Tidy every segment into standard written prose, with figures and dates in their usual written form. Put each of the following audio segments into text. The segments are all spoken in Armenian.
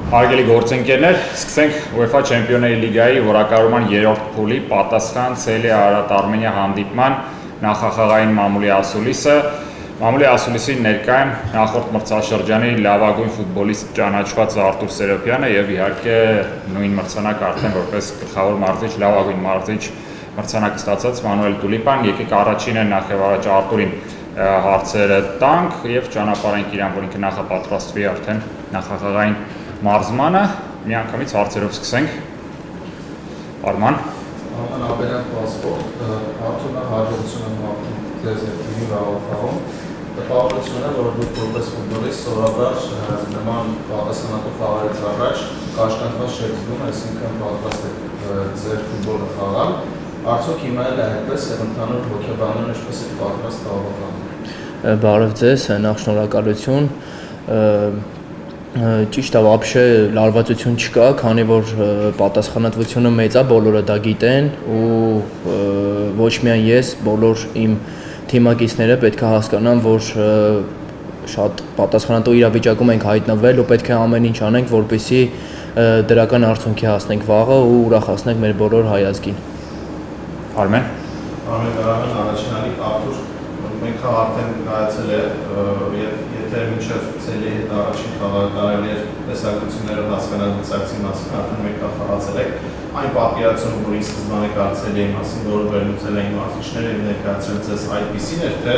Հարգելի գործընկերներ, սկսենք UEFA Չեմպիոնների լիգայի որակառման երրորդ փուլի պատասխան Ցելիա Արարատ Արմենիա հանդիպման նախախաղային մամուլի ասուլիսը։ Մամուլի ասուլիսին ներկա են նախորդ մրցաշրջանի լավագույն ֆուտբոլիստ ճանաչված Արտուր Սերոպյանը եւ իհարկե նույն մրցանակը արդեն որպես գլխավոր մարզիչ, լավագույն մարզիչ մրցանակը ստացած Մանուել Տուլիպան։ Եկեք առաջինը նախ եւ առաջ Արտուրին հարցերը տանք եւ ճանապարհենք իրան, որ ինքը նախապատրաստվի արդեն նախախաղային մարզմանը, միանգամից հարցերով սկսենք։ Արման Անաբերյան պասպորտ, արդյունը հաջողությունը մաղթում ձեզ երկրի վաղախաղում, տպավորությունը, որ դուք որպես ֆուտբոլիստ սովորաբար նման պատասխանատու խաղերից առաջ կաշկանդված չեք զգում, այսինքն պատրաստ եք ձեր ֆուտբոլը խաղալ, արդյոք հիմա էլ է այդպես եւ ընդհանուր հոգեբանորեն ինչպես եք պատրաստ խաղալ։ Բարև ձեզ, նախ շնորհակալություն։ Ճիշտ է, вообще լարվածություն չկա, քանի որ պատասխանատվությունը մեծ է, բոլորը դա գիտեն ու ոչ միայն ես, բոլոր իմ թիմակիցները պետք է հասկանան, որ շատ պատասխանատու իրավիճակում ենք հայտնվել ու պետք է ամեն ինչ անենք, որպեսզի դրական արդյունքի հասնենք վաղը ու ուրախացնենք մեր բոլոր հայազգին։ Արմեն առաջինալի Արտուր, մենք արդեն նայեցել եթե մինչև Ցելիայի հետ առաջին խաղը կարելի էր տեսակցությունները հասկանալ մրցակցի մասին, արդեն մեկ խաղացել եք, այն պատկերացումը, որ ի սկզբանե Ցելիայի մասին, որը վերլուծել էին մարզիչները եւ ներկայացրել ձեզ այդպիսին էր, թե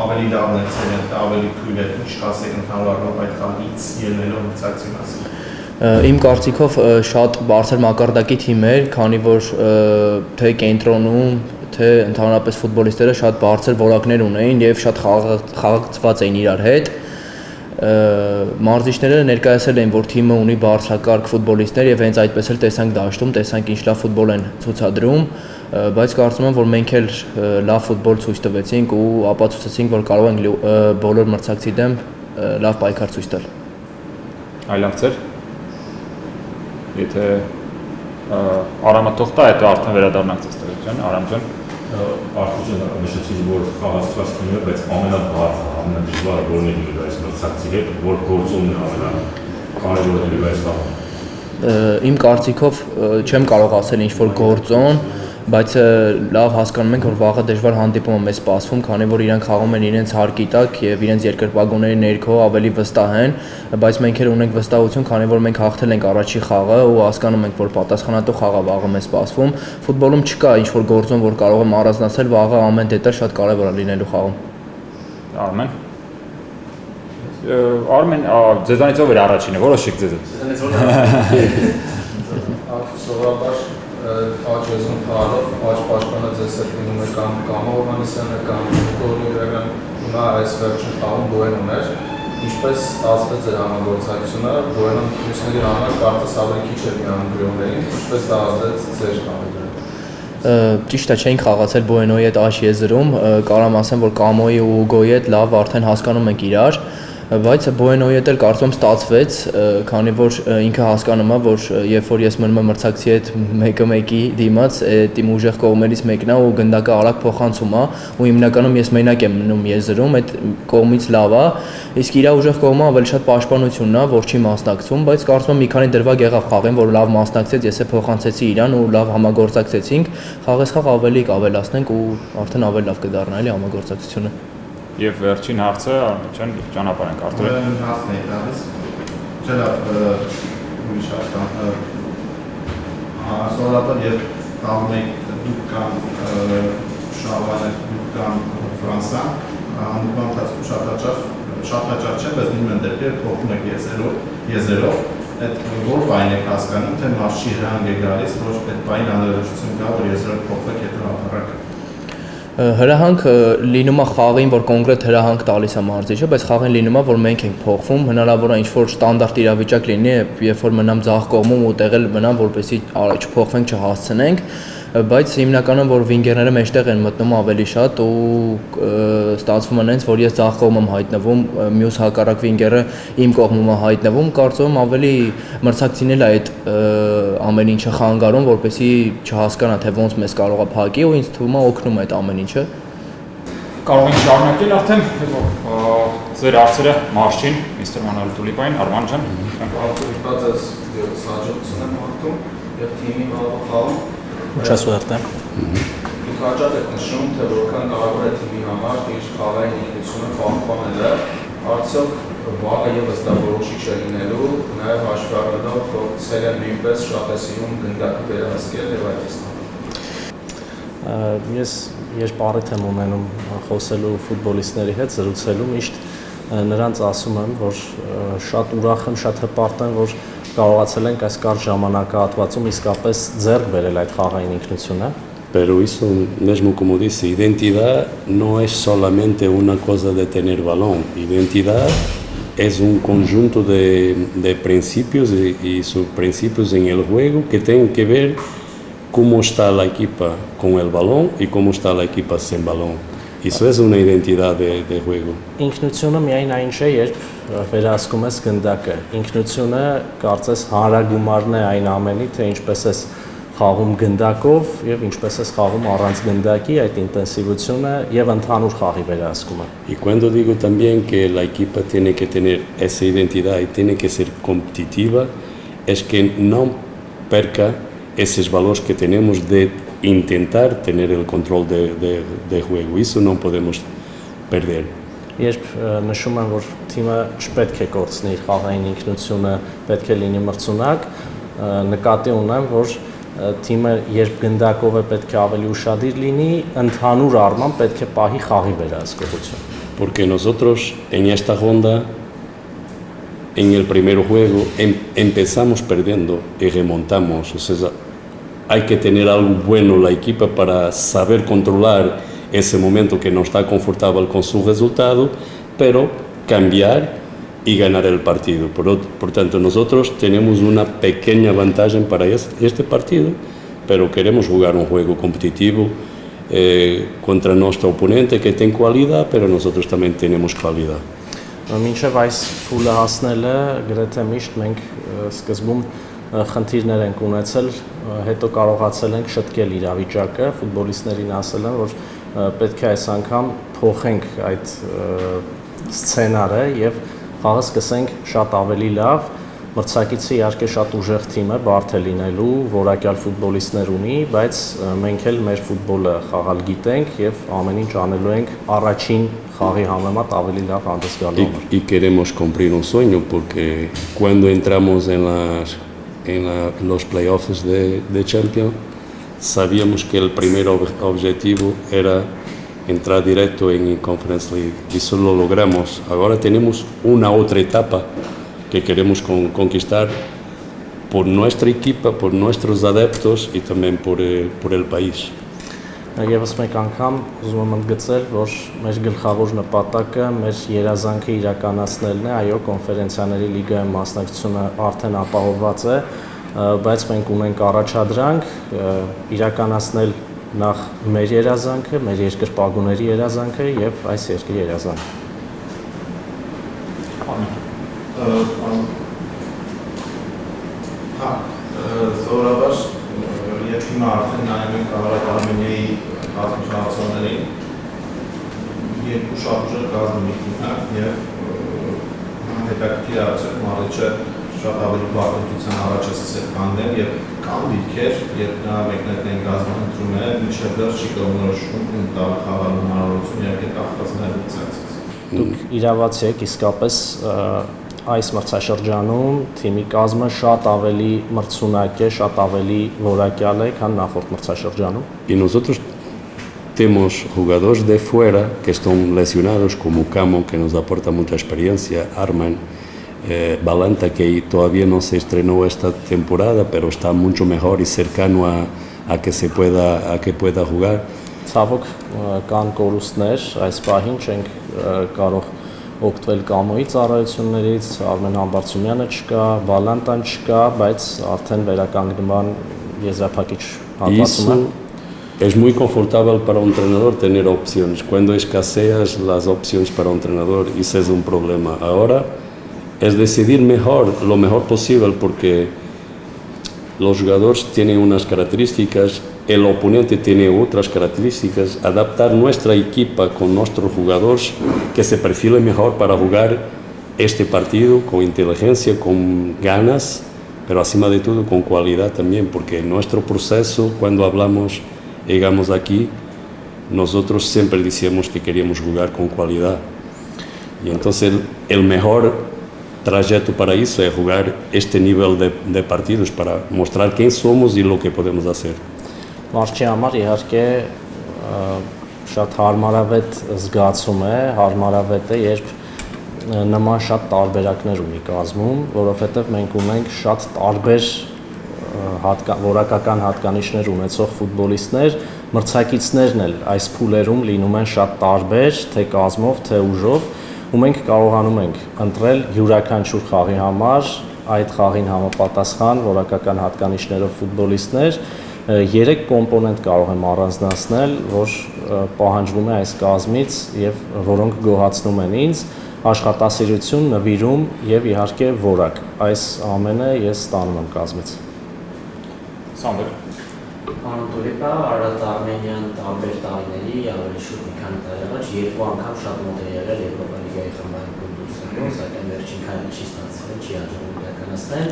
ավելի լավն է Ցելիան, թե ավելի թույլ է, ինչ կասեք ընդհանուր առմամբ այդ խաղից ելնելով մրցակցի մասին։ Իմ կարծիքով շատ բարձր մակարդակի թիմ էր, քանի որ թե կենտրոնում, թե ընդհանրապես ֆուտբոլիստները շատ բարձր որակներ ունեին եւ շատ խաղացված էին իրար հետ։ Մարզիչները ներկայացել էին, որ թիմը ունի բարձրակարգ ֆուտբոլիստներ եւ հենց այդպես էլ տեսանք դաշտում, տեսանք ինչ լավ ֆուտբոլ են ցուցադրում, բայց կարծում եմ, որ մենք էլ լավ ֆուտբոլ ցույց տվեցինք ու ապացուցեցինք, որ կարող ենք բոլոր մրցակցի դեմ լավ պայքար ցույց տալ։ Այլ հարցեր։ Եթե Արամը թողտա, հետո արդեն վերադառնանք ձեզ տղեկ ջան, Արամ ջան։ Արդյոք նշեցիք, որ խաղացված թիմը, բայց ամենաբարձր, ամենադժվարը որն է լինելու այս մրցակցի հետ, որ գործոնն է ամենակարևորը լինելու այս խաղում։ Իմ կարծիքով չեմ կարող ասել ինչ-որ գործոն, բայց լավ հասկանում ենք, որ վաղը դժվար հանդիպում է մեզ սպասվում, քանի որ իրանք խաղում են իրենց հարկի տակ եւ իրենց երկրպագուների ներքո ավելի վստահ են, բայց մենք էլ ունենք վստահություն, քանի որ մենք հաղթել ենք առաջի խաղը ու հասկանում ենք, որ պատասխանատու խաղը վաղը մեզ սպասվում։ Ֆուտբոլում չկա ինչ-որ գործոն, որ կարող եմ առանձնացնել, վաղը ամեն դետալ շատ կարեւոր է լինելու խաղում։ Արմեն, ձեզանից ով էր առաջինը, որոշեք ձեզ։ Սովորաբար աջ եզուն խաղալով, աջ պաշտպանը ձեզ հետ լինում է կամ Կամո Հովհաննիսյանը, կամ Գորգիևյան, հիմա այս վերջին խաղում Բոենոն էր, ինչպես ստացվեց ձեր համագործակցությունը, Բոենոն մյուսների համար կարծես ավելի քիչ էր միանում գրողներին, ինչպես դա ազդեց ձեր խաղերը։ Ճիշտ է, չէինք խաղացել Բոենոյի հետ աջ եզրում, կարամ ասեմ, որ Կամոյի ու Ուգոյի հետ լավ արդեն հասկանում ենք իրար, բայց Բոենոյի հետ էլ կարծում եմ ստացվեց, քանի որ ինքը հասկանում է, որ երբ որ ես մնում եմ մրցակցի հետ մեկը մեկի դիմաց, իմ ուժեղ կողմերից մեկն է ու գնդակը արագ փոխանցում է, ու հիմնականում ես մենակ եմ մնում եզրում, այդ կողմից լավ է, իսկ իր ուժեղ կողմը ավելի շատ պաշտպանությունն է, որ չի մասնակցում, բայց կարծում եմ մի քանի դրվագ եղավ խաղին, որ լավ մասնակցեց, ես էլ փոխանցեցի իրան ու լավ համագործակցեցինք, խաղես խաղ ավելի կավելացնենք ու արդեն ավելի լավ կդառնա էլի համագործակցությունը։ Եվ վերջին հարցը, Արմեն, ճանապարհ ենք Արտուրը։ Հարցն է տալիս։ Չէ՞ լավ, ուրիշ հարց։ Սովորաբար երբ խաղում եք դուք կամ Շավանը, դուք կամ Ֆրանսա, հանդիպման ընթացքում շատ հաճախ չէ, բայց նույն դեպքեր փոխում եք եզերով, այդ որ բան եք հասկանում, թե մարզչի հրահանգ է գալիս, որ այդ բանի անհրաժեշտություն կա, որ եզերով փոխվեք հետո հակառակը։ Հրահանգ լինում է խաղին, որ կոնկրետ հրահանգ տալիս է մարզիչը, բայց խաղին լինում է, որ մենք ենք փոխվում, հնարավոր է ինչ-որ ստանդարտ իրավիճակ լինի, երբ որ մնամ ձախ կողմում ու տեղել մնամ, որպեսզի չփոխվենք, չհասցնենք, բայց հիմնականում որ վինգերները մեջտեղ են մտնում ավելի շատ ու ստացվում է նենց, որ ես ձախ կողմում հայտնվում, մյուս հակառակ վինգերը իմ կողմում է հայտնվում, կարծում եմ ավելի մրցակցին էլ է այդ ամեն ինչը խանգարում, որպեսզի չհասկանա թե ոնց մեզ կարող է փակի ու ինձ թվում է օգնում է այդ ամեն ինչը։ Կարող ենք շարունակել արդեն, ձեր հարցերը Մարշին, Միստր Մանուել Տուլիպային, Արման ջան։ Արտուղիպած ես ես հաջողություն եմ արտում և թիմի խաղում։ Mucha suerte. Դուք հաճախ եք նշում, թե որքան կարևոր է թիմի համար իր խաղային ինքնությունը պահպանելը, արդյոք վաղը ևս դա որոշիչ է լինելու, նաև հաշվի առնելով, որ ցելը նույնպես շատ է սիրում գնդակը վերահսկել և այդպես։ Ես երբ առիթ եմ ունենում խոսելու ֆուտբոլիստների հետ, զրուցելու, միշտ նրանց ասում եմ, որ շատ ուրախ եմ, շատ հպարտ եմ, որ կարողացել ենք այս կարճ ժամանակահատվածում իսկապես ձեռք բերել այդ խաղային ինքնությունը։ Pero eso mismo como dice, identidad no es solamente una cosa de tener balón, identidad es un conjunto de principios y sus principios en el juego que tienen que ver cómo está la equipa con el balón y cómo está la equipa sin balón. Eso es una identidad de juego. Ինքնությունը միայն այն չէ, երբ վերահսկում ես գնդակը։ Ինքնությունը կարծես հանրագումարն է այն ամենի, թե ինչպես ես խաղում գնդակով եւ ինչպես ես խաղում առանց գնդակի, այդ ինտենսիվությունը եւ ընդհանուր խաղի վերահսկումը։ Y cuando digo también que la equipa tiene que tener esa identidad y tiene que ser competitiva, es que no perca esos valores que tenemos de intentar tener el control de juego. Eso no podemos perder. Երբ նշում եմ, որ թիմը չպետք է կորցնի իր խաղային ինքնությունը, պետք է լինի մրցունակ, նկատի ունեմ, որ թիմը երբ գնդակով է պետք է ավելի ուշադիր լինի, ընդհանուր առմամբ պետք է պահի խաղի վերահսկողություն։ Porque nosotros en esta ronda, en el primer juego, empezamos perdiendo y remontamos. O sea, hay que tener algo bueno la equipa para saber controlar ese momento que no está confortable con su resultado, pero cambiar y ganar el partido. Por tanto, nosotros tenemos una pequeña ventaja para este partido, pero queremos jugar un juego competitivo contra nuestro oponente que tiene cualidad, pero nosotros también tenemos cualidad. Մինչև այս փուլը հասնելը գրեթե միշտ մենք սկզբում խնդիրներ ենք ունեցել, հետո կարողացել ենք շտկել իրավիճակը, ֆուտբոլիստներին ասել եմ, որ պետք է այս անգամ փոխենք այդ սցենարը եւ խաղը սկսենք շատ ավելի լավ, մրցակիցը իհարկե շատ ուժեղ թիմ է, բարդ է լինելու, որակյալ ֆուտբոլիստներ ունի, բայց մենք էլ մեր ֆուտբոլը խաղալ գիտենք եւ amեն ինչ անելու ենք առաջին խաղի համեմատ ավելի լավ հանդես գալու համար։ Y queremos cumplir un sueño porque cuando entramos en los playoffs de Champions, sabíamos que el primer objetivo era entrar directo en Conference League y eso lo logramos. Ahora tenemos una otra etapa que queremos conquistar por nuestra equipa, por nuestros adeptos y también por el país. Եվս մեկ անգամ ուզում եմ ընդգծել, որ մեր գլխավոր նպատակը, մեր երազանքը իրականացնելն է, այո, կոնֆերենցիաների լիգայում մասնակցությունը արդեն ապահովված է, բայց մենք ունենք առաջադրանք իրականացնել նախ մեր երազանքը, մեր երկրպագուների երազանքը եւ այս երկրի երազանքը։ Զորաբար երբ հիմա արդեն նայում ենք Արմենիայի կազմակերպություններին, երկու շատ ուժեղ կազմի թիմն է եւ հետաքրքիր արդյոք Մարիչը շատ ավելի բարձրության առաջ է սկսել կանգնել եւ կան դիրքեր, երբ նա մեկնարկային կազմակերպում է, մինչեւ դեռ չի կողմնորոշվում ում տալ խաղալու հնարավորություն իհարկե կախված նաև մրցակցից։ Դուք իրավացի եք, իսկապես այս մրցաշրջանում թիմի կազմը շատ ավելի մրցունակ է, շատ ավելի որակյալ է, քան նախորդ մրցաշրջանում։ Y nosotros tenemos jugadores de fuera que están lesionados como Camo, que nos aporta mucha experiencia, Arman, Balanta, que todavía no se estrenó esta temporada, pero está mucho mejor y cercano a que pueda jugar. Ցավոք կան կորուստներ, այս պահին չենք կարող օգտվել Կամոյի ծառայություններից, Արմեն Համբարձումյանը չկա, Բալանտան չկա, բայց արդեն վերականգնման եզրափակիչ հատվածում է։ Es muy confortable para un entrenador tener opciones. Cuando escaseas las opciones para un entrenador, ese es un problema. Ahora es decidir lo mejor posible, porque los jugadores tienen unas características, el oponente tiene otras características, adaptar nuestra equipa con nuestros jugadores que se perfilen mejor para jugar este partido con inteligencia, con ganas, pero encima de todo con cualidad también, porque en nuestro proceso, cuando hablamos, llegamos aquí, nosotros siempre decíamos que queríamos jugar con cualidad. Y entonces el mejor trayecto para eso es jugar este nivel de partidos para mostrar quién somos y lo que podemos hacer. Մարչի համար իհարկե շատ հարմարավետ զգացում է, հարմարավետ է, երբ նման շատ տարբերակներ ունի կազմում, որովհետև մենք ունենք շատ տարբեր որակական հատկանիշներ ունեցող ֆուտբոլիստներ, մրցակիցներն էլ այս փուլերում լինում են շատ տարբեր, թե կազմով, թե ուժով, ու մենք կարողանում ենք ընտրել յուրաքանչյուր խաղի համար այդ խաղին համապատասխան որակական հատկանիշներով ֆուտբոլիստներ, 3 կոմպոնենտ կարող եմ առանձնացնել, որ պահանջվում է այս կազմից եւ որոնք գոհացնում են ինձ, աշխատասիրություն, նվիրում եւ իհարկե որակ։ Այս ամենը ես ստանում եմ կազմից։ Սանդր Անատոլիպա Արարատ Արմենիան տարբեր տարիների ավելի շուտ մի քանի տարի առաջ 2 անգամ շատ մոտ է եղել Եվրոպա լիգայի խմբային կոնդուրսերում, սակայն վերջին քայլը չի ստացվել, չի հաջողվել իրականացնել,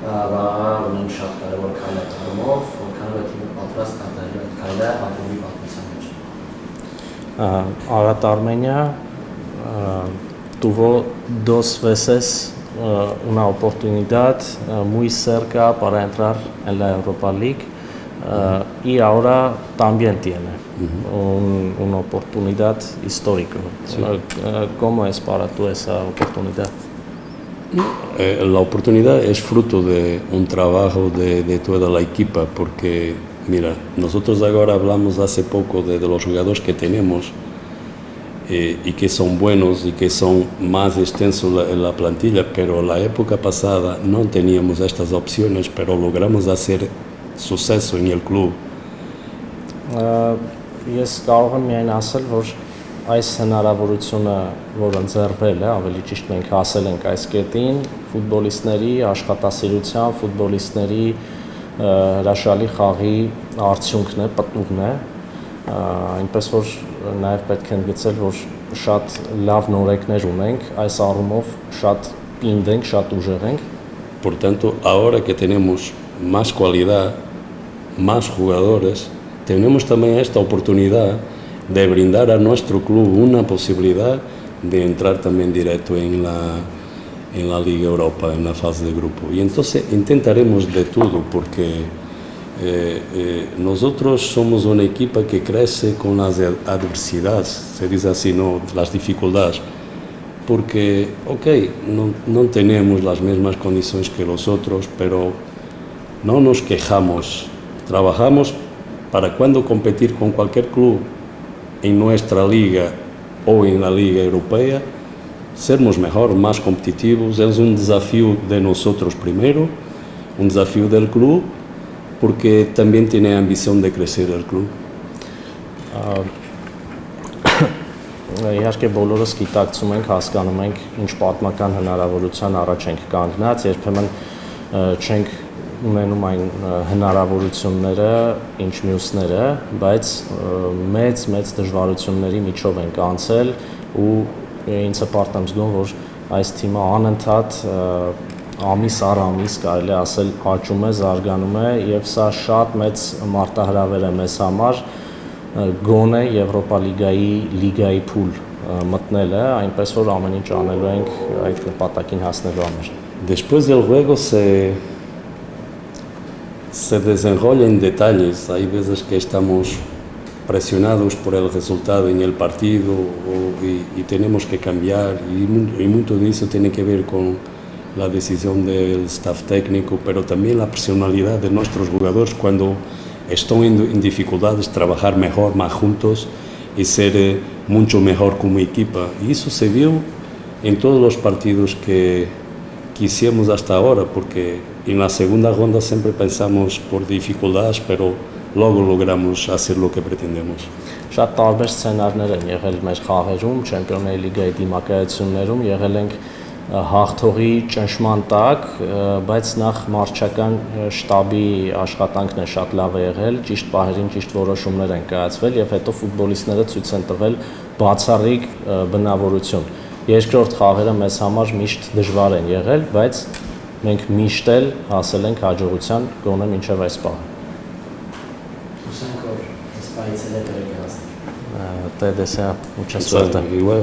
và ունեն շատ կարևոր քայլատարումով, որքան որ թիմը պատրաստ կատարել այդ քայլը ակումբի պատմության մեջ։ Արարատ Armenia tuvo 2 veces una oportunidad muy cerca para entrar en la Europa League y ahora también tiene una oportunidad histórica. Sí. ¿Cómo es para tú esa oportunidad? La oportunidad es fruto de un trabajo de toda la equipa, porque, mira, nosotros ahora hablamos hace poco de los jugadores que tenemos y que son buenos y que son más extensos en la plantilla, pero la época pasada no teníamos estas opciones, pero logramos hacer suceso en el club. Ես կարող եմ միայն ասել, որ այս հնարավորությունը, որ ընձեռվել է, ավելի ճիշտ մենք հասել ենք այս կետին, ֆուտբոլիստների աշխատասիրության, ֆուտբոլիստների հրաշալի խաղի արդյունքն է, պտուղն է, այնպես որ նաև պետք է ընդգծել, որ շատ լավ նորեկներ ունենք, այս առումով շատ պինդ ենք, շատ ուժեղ ենք։ Por tanto, ahora que tenemos más cualidad, más jugadores, tenemos también esta oportunidad de brindar a nuestro club una posibilidad de entrar también directo en la Liga Europa, en la fase de grupo. Y entonces intentaremos de todo, porque nosotros somos una equipa que crece con las adversidades, se dice así, ¿no? Las dificultades. Porque, no tenemos las mismas condiciones que los otros, pero no nos quejamos. Trabajamos para cuando competir con cualquier club en nuestra liga o en la Liga Europea, sermos mejor, más competitivos. Es un desafío de nosotros primero, un desafío del club, porque también tiene ambición de crecer el club. Իհարկե բոլորս գիտակցում ենք, հասկանում ենք, ինչ պատմական հնարավորության առաջ ենք կանգնած, երբեմն չենք ունենում այն հնարավորությունները, ինչ մյուսները, բայց մեծ դժվարությունների միջով ենք անցել ու ինձ հպարտ եմ զգում, որ այս թիմը անընդհատ ամիս առ ամիս կարելի ասել աճում է, զարգանում է եւ սա շատ մեծ մարտահրավեր է մեզ համար գոնե Եվրոպա լիգայի փուլ մտնելը, այնպես որ ամեն ինչ անելու ենք այդ նպատակին հասնելու համար։ Después del juego se desenrolla en detalles. Hay veces que estamos presionados por el resultado en el partido y tenemos que cambiar y mucho de eso tiene que ver con la decisión del staff técnico, pero también la personalidad de nuestros jugadores cuando están en dificultades, trabajar mejor, más juntos y ser mucho mejor como equipa. Y eso se vio en todos los partidos que hicimos hasta ahora, porque en la segunda ronda siempre pensamos por dificultades, pero luego logramos hacer lo que pretendemos. Շատ տարբեր սցենարներ են եղել մեր խաղերում, Չեմպիոնների լիգայի դիմակայություններում, եղել ենք հաղթողի ճնշման տակ, բայց նախ մարզչական շտաբի աշխատանքն է շատ լավ եղել, ճիշտ պահերին ճիշտ որոշումներ են կայացվել եւ հետո ֆուտբոլիստները ցույց են տվել բացառիկ բնավորություն։ Երկրորդ խաղերը մեզ համար միշտ դժվար են եղել, բայց մենք միշտ էլ հասել ենք հաջողության գոնե մինչև այս պահը։ Հուսանք որ սպայից էլ դրեք հասնել։ Te desea mucha suerte. Igual,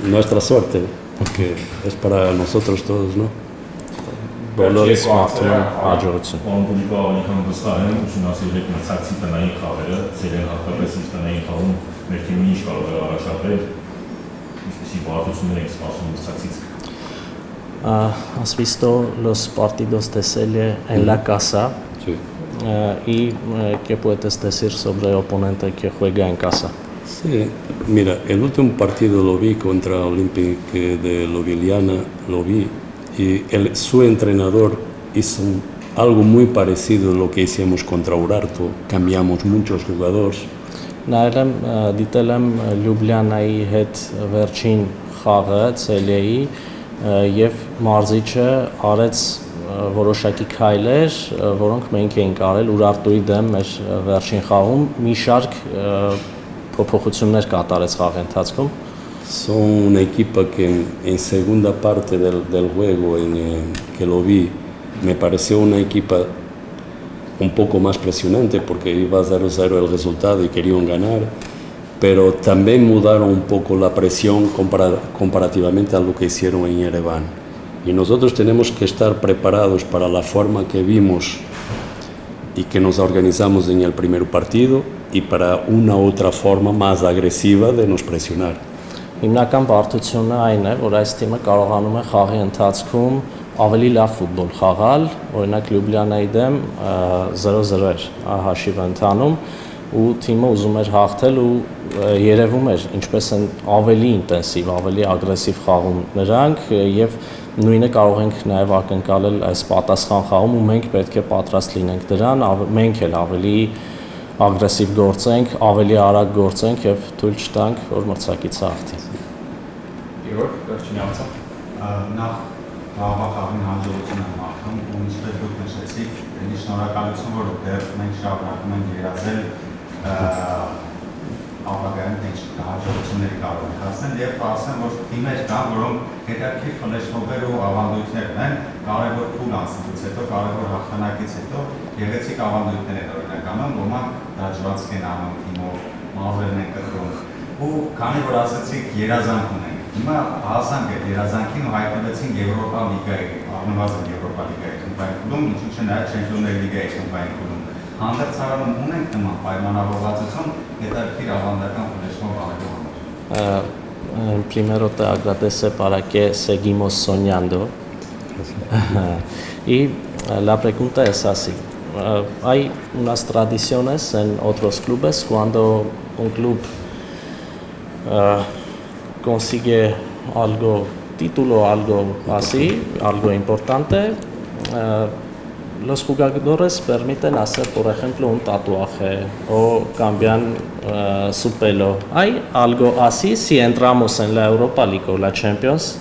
nuestra suerte, porque es para nosotros todos, ¿no? Բոլորիս մաղթում եմ հաջողություն։ Անգլիկա ավելի քան վստահ եմ, ուսումնասիրել եք մրցակցի տնային խաղերը, ցելեն հատկապես իր տնային խաղում մեր թիմին ինչ կարող է առաջադրել, ինչպեսի բարդություններ եք սպասում մրցակցից։ Has visto los partidos de Celje en la casa Sí. y ¿qué puedes decir sobre el oponente que juega en casa? Sí, mira, el último partido lo vi contra Olympique de Ljubljana, lo vi, y su entrenador hizo algo muy parecido a lo que hicimos contra Urartu, cambiamos muchos jugadores. Նայել եմ, դիտել եմ Լյուբլյանայի հետ վերջին խաղը Ցելեի եւ մարզիչը արեց որոշակի քայլեր, որոնք մենք էինք արել Ուրարտուի դեմ մեր վերջին խաղում, մի շարք փոփոխություններ կատարեց խաղի ընթացքում։ Son una equipa que en segunda parte del juego que lo vi, me pareció una equipa un poco más presionante porque iba 0-0 el resultado y querían ganar, pero también mudaron un poco la presión comparativamente a lo que hicieron en Yerevan. Y nosotros tenemos que estar preparados para la forma que vimos y que nos organizamos en el primer partido y para una otra forma más agresiva de nos presionar. Հիմնական բարդությունը այն է, որ այս թիմը կարողանում է խաղի ընթացքում ավելի լավ ֆուտբոլ խաղալ, օրինակ Լյուբլյանայի դեմ 0-0 էր հաշիվը ընթանում ու թիմը ուզում էր հաղթել ու երևում էր ինչպես են ավելի ինտենսիվ, ավելի ագրեսիվ խաղում նրանք եւ նույնը կարող ենք նաեւ ակնկալել այս պատասխան խաղում ու մենք պետք է պատրաստ լինենք դրան, մենք էլ ավելի ագրեսիվ գործենք, ավելի արագ գործենք եւ թույլ չտանք, որ մրցակիցը հաղթի։ Իոր, վերջին հարցը։ Նախ Ղարաբաղի հաջողություն եմ մաղթում ու ինչպես դուք նշեցիք, ինձ շնորհակալություն, որ դեռ մենք շարունակում ենք երազել ապագայում ինչ հաջողությունների կարող ենք հասնել եւ ասեմ, որ թիմեր կան, որոնք հետաքրքիր ֆլեշմոբեր ու ավանդույթներ ունեն, կարևոր փուլ անցնելուց հետո, կարևոր հաղթանակից հետո գեղեցիկ ավանդույթներ են օրինականում, ոմանք դաջվածք են անում թիմով, մազերն են կտրում ու քանի որ ասացիք երազանք ունենք, հիմա հասանք այդ երազանքին ու հայտնվեցինք Եվրոպա լիգայի, առնվազն Եվրոպա լիգայի խմբային փուլում, ինչու՞ չէ նաև Չեմպիոնների լիգայի խմբային փուլում։ Հանդերձարանում ունենք նման պայմանավորվածություն հետաքրքիր ավանդական ֆլեշմոբ անելու համար։ Primero te agradece para que seguimos soñando. Y la pregunta es así. Hay unas tradiciones en otros clubes cuando un club consigue algo, título, algo así, algo importante, los jugadores permiten hacer, por ejemplo, un tatuaje o cambian su pelo. ¿Hay algo así si entramos en la Europa League o la Champions?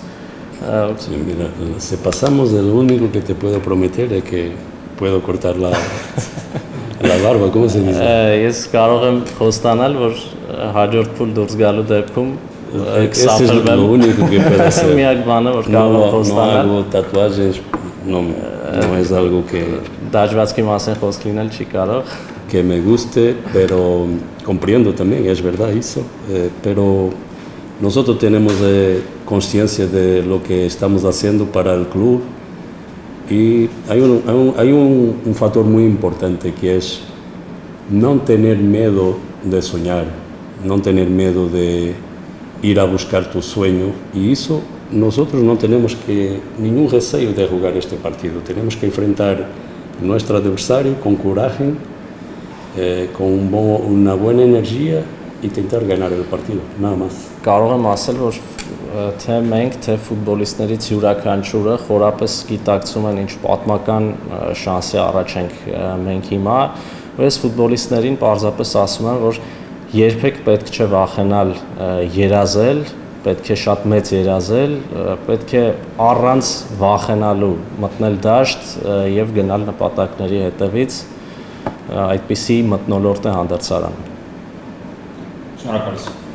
Sí, mira, si pasamos, lo único que te puedo prometer es que puedo cortar la barba, ¿cómo se dice? Ես կարող եմ խոստանալ, որ հաջորդ փուլ դուրս գալու դեպքում Eso es lo único que puedo hacer. միակ բանը, որ կարող եմ No խոստանալ, hago tatuajes, no es algo դաջվածքի մասին խոսք լինել չի կարող։ que me guste, pero comprendo también, es verdad eso, pero nosotros tenemos conciencia de lo que estamos haciendo para el club y hay un factor muy importante que es no tener miedo de soñar, no tener miedo de ir a buscar tu sueño y eso nosotros no tenemos ningún deseo de jugar este partido, tenemos que enfrentar nuestro adversario con coraje, con una buena energía y intentar ganar el partido, nada más. Կարող եմ ասել, որ թե մենք, թե ֆուտբոլիստներից յուրաքանչյուրը խորապես գիտակցում են ինչ պատմական շանսի առաջ ենք մենք հիմա, ու ես ֆուտբոլիստներին պարզապես ասում եմ, որ երբեք պետք չէ վախենալ երազել, պետք է շատ մեծ երազել, պետք է առանց վախենալու մտնել դաշտ եւ գնալ նպատակների հետևից, այդպիսի մթնոլորտ է հանդերձարանը։ Շնորհակալություն։